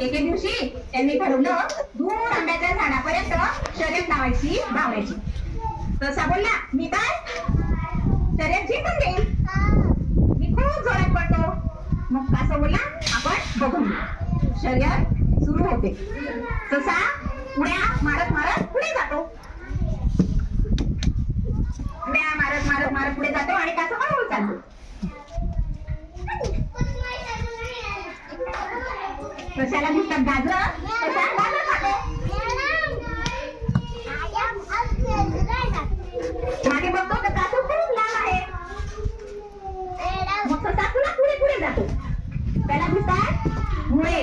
एके दिवशी त्यांनी ठरवलं दूर आंब्याच्या झाडापर्यंत शर्यत लावायची धावायची. तसा बोलला, मी काय शर्यत जिंकून घेईन, मी खूप जोरात पडतो. मग कासव बोलला, आपण बघून घेऊ. शर्यत सुरू होते. तसा उड्या मारत मारत पुढे जातो. उड्या मारत मारत मारत पुढे जातो आणि कासव हळूहळू चालतो. कशाला दिसतात गाजर, तसा गाजर खातो. मागे बघतो तर कासव खूप लांब आहे. मग तसा पुन्हा पुढे पुढे जातो. त्याला दिसतात मुळे,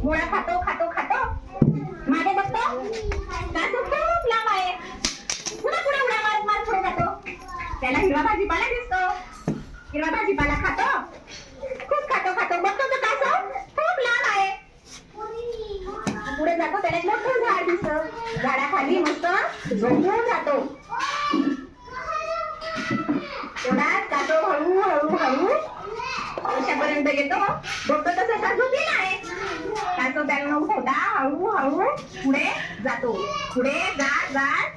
मुळा खातो खातो खातो. मागे बघतो कासव खूप लांब आहे. पुन्हा पुढे उड्या मारत मारत पुढे जातो. त्याला हिरवा भाजीपाला दिसतो. हिरवा भाजीपाला खातो, खूप खातो खातो. बघतो तर कासव खूप लांब आहे. पुढे जातो, त्याला एक मोठं झाड दिसतं. झाडाखाली मस्त झोपून जातो. तेवढ्यात कासव हळू हळू हळू कशापर्यंत येतो. बघतो तसा झोपलेला आहे. कासव त्याला न उठवता हळू हळू पुढे जातो. पुढे जात जात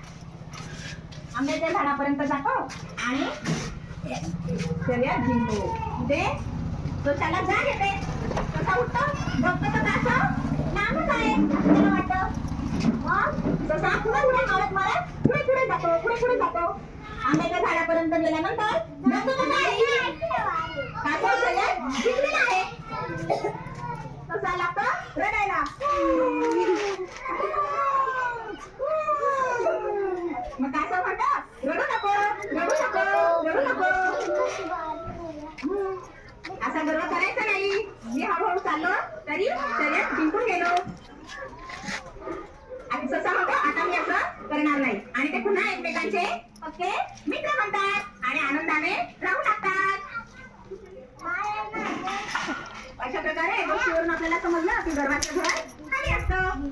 आंब्याच्या झाडापर्यंत जातो आणि शर्यत जिंकतो. ते तो त्याला जाग येते. कसा उठतो, बघतो तर कासव लांबच आहे. त्याला वाटतं मग तसा पुन्हा उड्या मारत मारत पुढे पुढे जातो. पुढे पुढे जातो. आंब्याच्या झाडापर्यंत गेल्यानंतर बघतो तर नाही, कासव शर्यत जिंकलेला आहे. तसा लागतो रडायला. मग कासव म्हणतो, रडू नको रडू नको रडू नको. असा गर्व करायचा नाही. मी हळूहळू चाललो तरी शर्यत जिंकून गेलो. आणि ससा म्हणतो, आता मी असं करणार नाही. आणि ते पुन्हा एकमेकांचे पक्के मित्र म्हणतात आणि आनंदाने राहू लागतात. अशा प्रकारे गोष्टीवरून आपल्याला समजलं की गर्वाचं घर खाली असतं.